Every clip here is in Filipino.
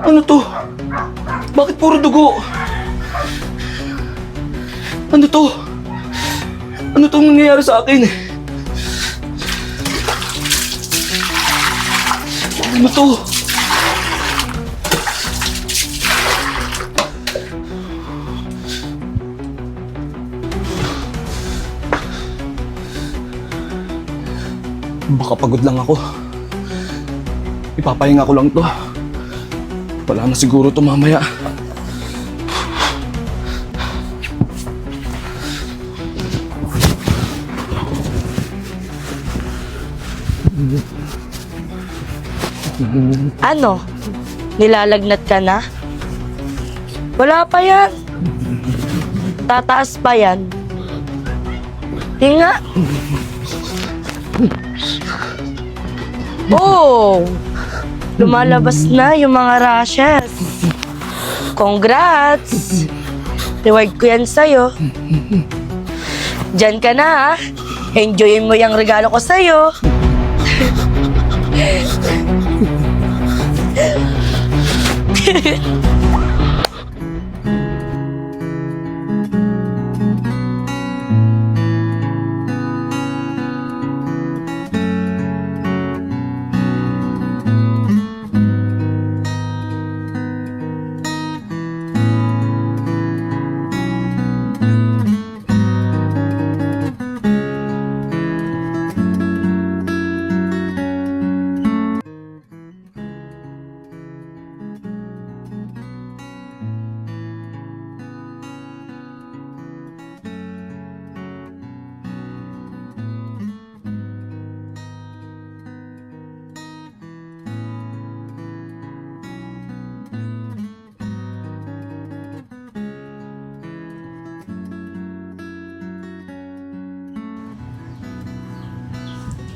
Ano to? Bakit puro dugo? Ano to? Ano tong nangyayari sa akin? Ano to? Baka pagod lang ako. Ipapahinga ko lang to. Wala na siguro to mamaya. Ano? Nilalagnat ka na? Wala pa yan. Tataas pa yan. Tinga. Oh! Lumalabas na yung mga rashes. Congrats! Reward ko yan sa'yo. Diyan ka na ha. Enjoyin mo yung regalo ko sa'yo.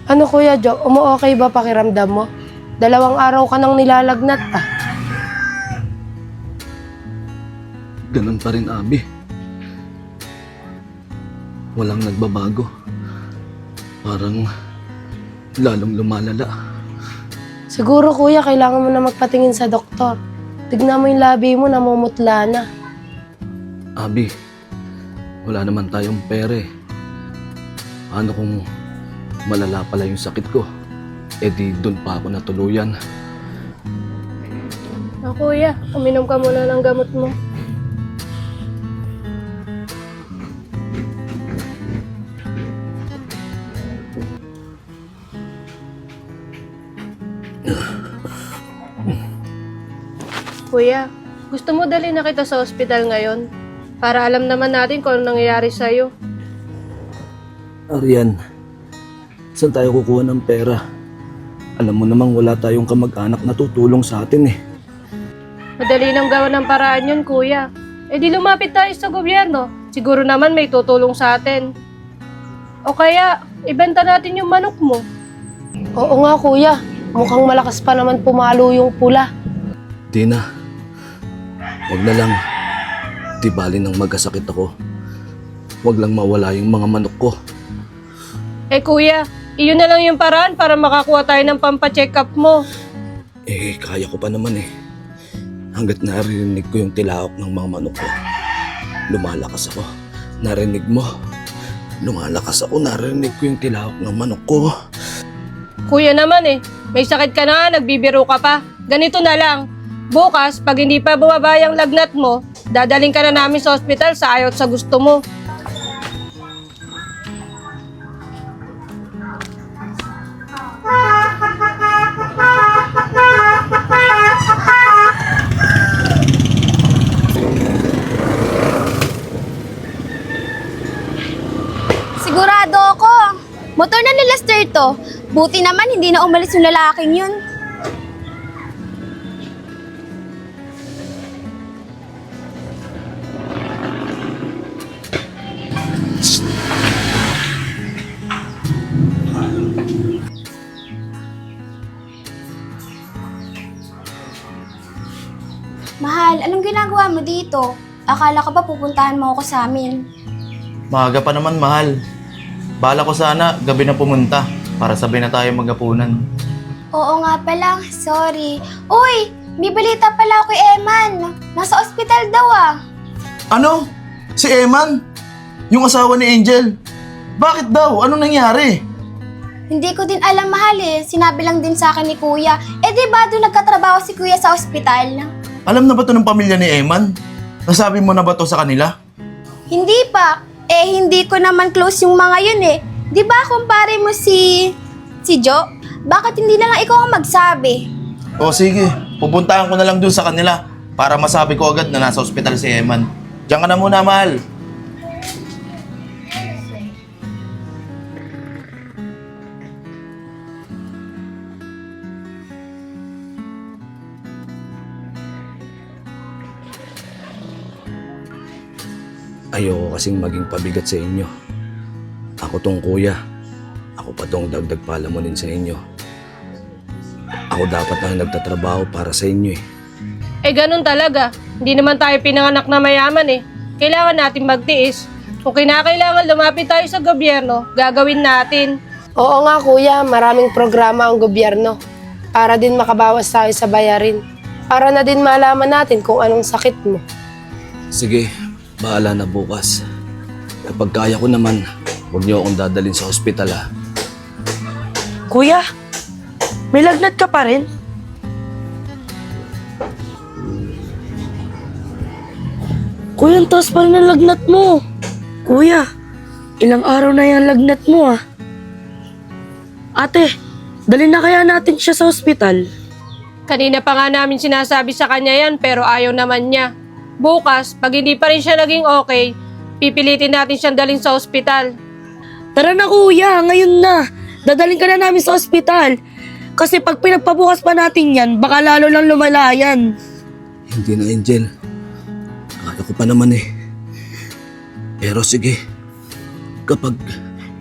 Ano Kuya Joe, umu-okay ba pakiramdam mo? 2 araw ka nang nilalagnat ah. Ganun pa rin, Abi. Walang nagbabago. Parang lalong lumalala. Siguro Kuya, kailangan mo na magpatingin sa doktor. Tignan mo yung labi mo, namumutla na. Abi, wala naman tayong pere. Paano kung malala pala yung sakit ko? Eh di doon pa ako natuluyan. Kuya, uminom ka muna ng gamot mo. Kuya, gusto mo dalhin na kita sa ospital ngayon? Para alam naman natin kung anong nangyayari sa'yo. Arian, saan tayo kukuha ng pera? Alam mo namang wala tayong kamag-anak na tutulong sa atin eh. Madali nang gawa ng paraan yun, Kuya. Eh di lumapit tayo sa gobyerno. Siguro naman may tutulong sa atin. O kaya, ibenta natin yung manok mo. Oo nga, Kuya. Mukhang malakas pa naman pumalo yung pula. Di na. Wag na lang. Di bali nang magkasakit ako. Wag lang mawala yung mga manok ko. Eh Kuya, iyon na lang yung paraan para makakuha tayo ng pampacheck up mo. Eh, kaya ko pa naman eh. Hanggat narinig ko yung tilaok ng mga manok ko, lumalakas ako. Narinig mo? Lumalakas ako, narinig ko yung tilaok ng manok ko. Kuya naman eh, may sakit ka na, nagbibiro ka pa. Ganito na lang, bukas pag hindi pa bumaba yung lagnat mo, dadaling ka na namin sa ospital sa ayaw at sa gusto mo. Sigurado ako. Motor na ni Lester to. Buti naman hindi na umalis yung lalaking yun. Mahal, anong ginagawa mo dito? Akala ka ba pupuntahan mo ako sa amin? Maaga pa naman, mahal. Bala ko sana gabi na pumunta para sabay na tayo maghapunan. Oo nga pala, sorry. Uy, may balita pala ako kay Eman. Nasa ospital daw ah. Ano? Si Eman? Yung asawa ni Angel? Bakit daw? Ano nangyari? Hindi ko din alam, mahal eh. Sinabi lang din sa akin ni Kuya. Eh di ba doon nagkatrabaho si Kuya sa ospital? Alam na ba to ng pamilya ni Eman? Nasabi mo na ba to sa kanila? Hindi pa. Eh hindi ko naman close yung mga yun eh. Di ba kumpare mo si Jo? Bakit hindi na lang ikaw ang magsabi? O sige, pupuntahan ko na lang dun sa kanila para masabi ko agad na nasa ospital si Eman. Diyan ka na muna, mahal. Ayoko kasing maging pabigat sa inyo. Ako tong kuya. Ako pa tong dagdag palamunin sa inyo. Ako dapat ang nagtatrabaho para sa inyo eh. Eh ganun talaga. Hindi naman tayo pinanganak na mayaman eh. Kailangan natin magtiis. Kung kinakailangan lumapit tayo sa gobyerno, gagawin natin. Oo nga kuya, maraming programa ang gobyerno para din makabawas tayo sa bayarin. Para na din malaman natin kung anong sakit mo. Sige, bahala na bukas. Kapag kaya ko naman, huwag niyo akong dadalhin sa ospital ha. Kuya, may lagnat ka pa rin? Kuya, ang taas pa rin ang lagnat mo. Kuya, ilang araw na yung lagnat mo ah. Ate, dalhin na kaya natin siya sa ospital? Kanina pa nga namin sinasabi sa kanya yan pero ayaw naman niya. Bukas, pag hindi pa rin siya naging okay, pipilitin natin siyang dalhin sa ospital. Tara na kuya, ngayon na. Dadalhin ka na namin sa ospital. Kasi pag pinagpabukas pa natin yan, baka lalo lang lumala yan. Hindi na, Angel. Kaya ko pa naman eh. Pero sige, kapag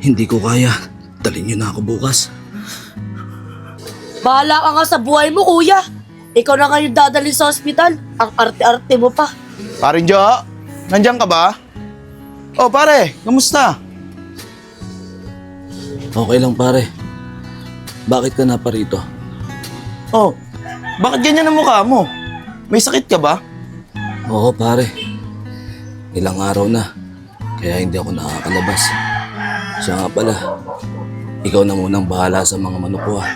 hindi ko kaya, dalhin niyo na ako bukas. Bahala ka nga sa buhay mo kuya. Ikaw na ngayon dadalhin sa ospital. Ang arte-arte mo pa. Parin Jo, nandiyan ka ba? Oh pare, kamusta? Okay lang pare. Bakit ka na pa rito? Oh, bakit ganyan ang mukha mo? May sakit ka ba? Oo pare. Ilang araw na. Kaya hindi ako nakakalabas. Siya nga pala. Ikaw na munang bahala sa mga manok ko ah.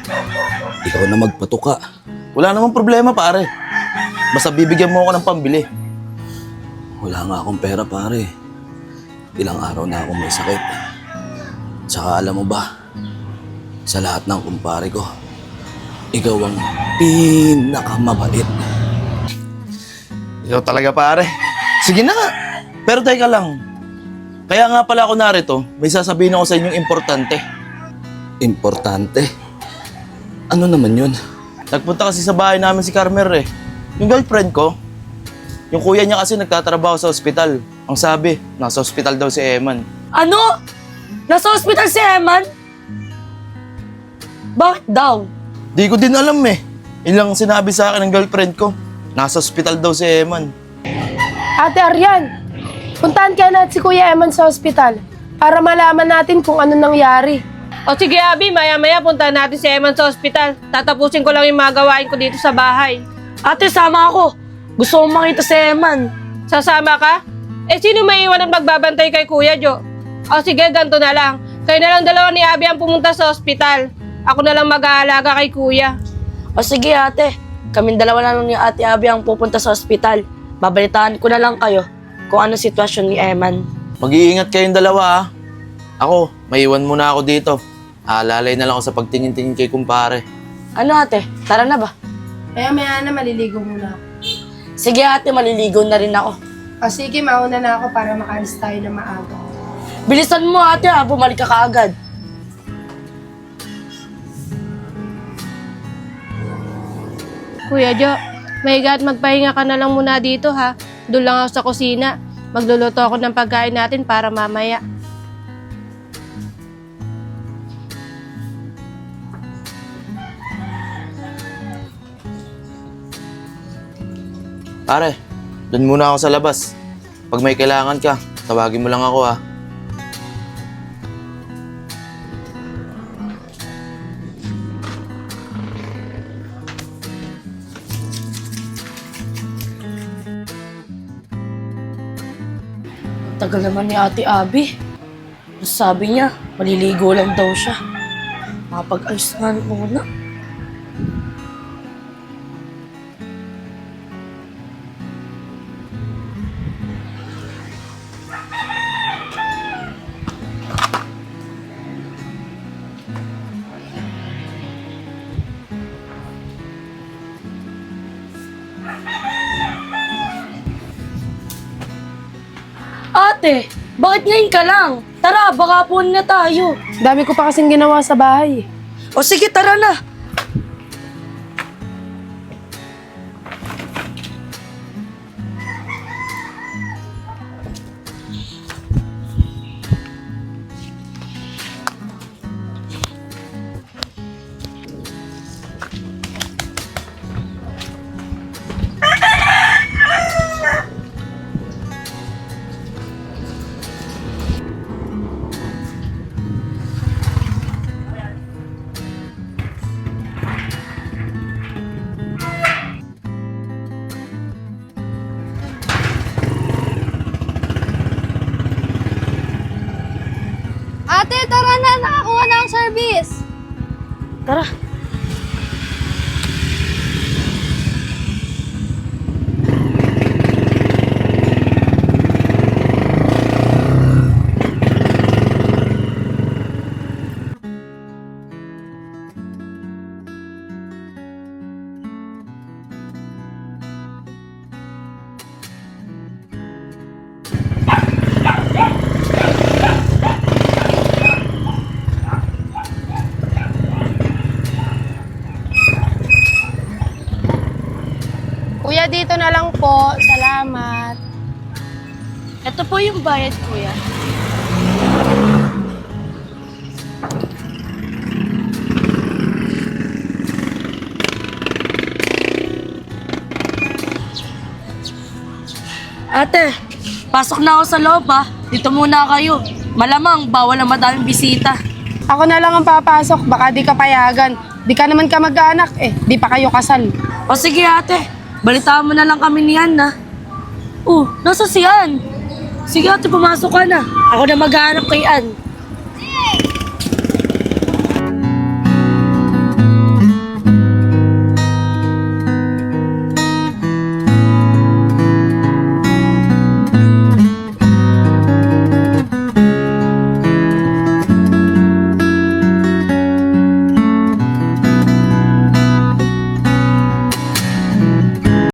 Ikaw na magpatuka. Wala namang problema pare. Basta bibigyan mo ako ng pambili. Wala nga akong pera pare. Ilang araw na akong may sakit. Tsaka alam mo ba, sa lahat ng kumpare ko, ikaw ang pinakamabait. Ikaw talaga pare. Sige na nga. Pero teka lang. Kaya nga pala ako narito, may sasabihin ako sa inyong importante. Importante? Ano naman yun? Nagpunta kasi sa bahay namin si Carmer eh. Yung girlfriend ko. Yung kuya niya kasi nagtatrabaho sa ospital. Ang sabi, nasa ospital daw si Eman. Ano? Nasa ospital si Eman? Bakit daw? Di ko din alam eh. Ilang sinabi sa akin ng girlfriend ko. Nasa ospital daw si Eman. Ate Arian, puntahan ka natin si Kuya Eman sa ospital para malaman natin kung ano nangyari. O sige Abi, maya-maya puntahan natin si Eman sa ospital. Tatapusin ko lang yung mga gawain ko dito sa bahay. Ate, sama ako. Gusto kong makita si Eman. Sasama ka? Eh sino may iwan at magbabantay kay Kuya Jo? O sige, ganito na lang. Kayo na lang dalawa ni Abi ang pumunta sa ospital. Ako na lang mag-aalaga kay Kuya. O sige ate, kaming dalawa na lang ni Ate Abby ang pupunta sa ospital. Babalitaan ko na lang kayo kung ano sitwasyon ni Eman. Mag-iingat kayong dalawa ha. Ako, maiwan muna ako dito. Alalay na lang ako sa pagtingin-tingin kay kumpare. Ano ate, tara na ba? Maya-maya na maliligo muna ako. Sige ate, maliligo na rin ako. O sige, mauna na ako para makaalis tayo na maaga. Bilisan mo ate ha, bumalik ka kaagad. Kuya Jo, mahiga at magpahinga ka na lang muna dito ha. Doon lang ako sa kusina. Magluluto ako ng pagkain natin para mamaya. Pare, doon muna ako sa labas. Pag may kailangan ka, tawagin mo lang ako ha. Tagal naman ni Ate Abby. Sabi niya, maliligo lang daw siya. Makapag-ayos nga muna. Ate, bakit ngayon ka lang? Tara, baka puwan na tayo. Dami ko pa kasing ginawa sa bahay. O sige, tara na. Ate, tara na. Nakakuha na ang service. Tara. Kuya, dito na lang po. Salamat. Ito po yung bayad, kuya. Ate, pasok na ako sa loob ha. Dito muna kayo. Malamang bawal ang madaming bisita. Ako na lang ang papasok. Baka di ka payagan. Di ka naman kamag-anak eh. Di pa kayo kasal. O sige ate, balitaan mo na lang kami ni Ann ha. Nasa si Ann? Sige ate, pumasok ka na. Ako na mag-aanap kay Ann.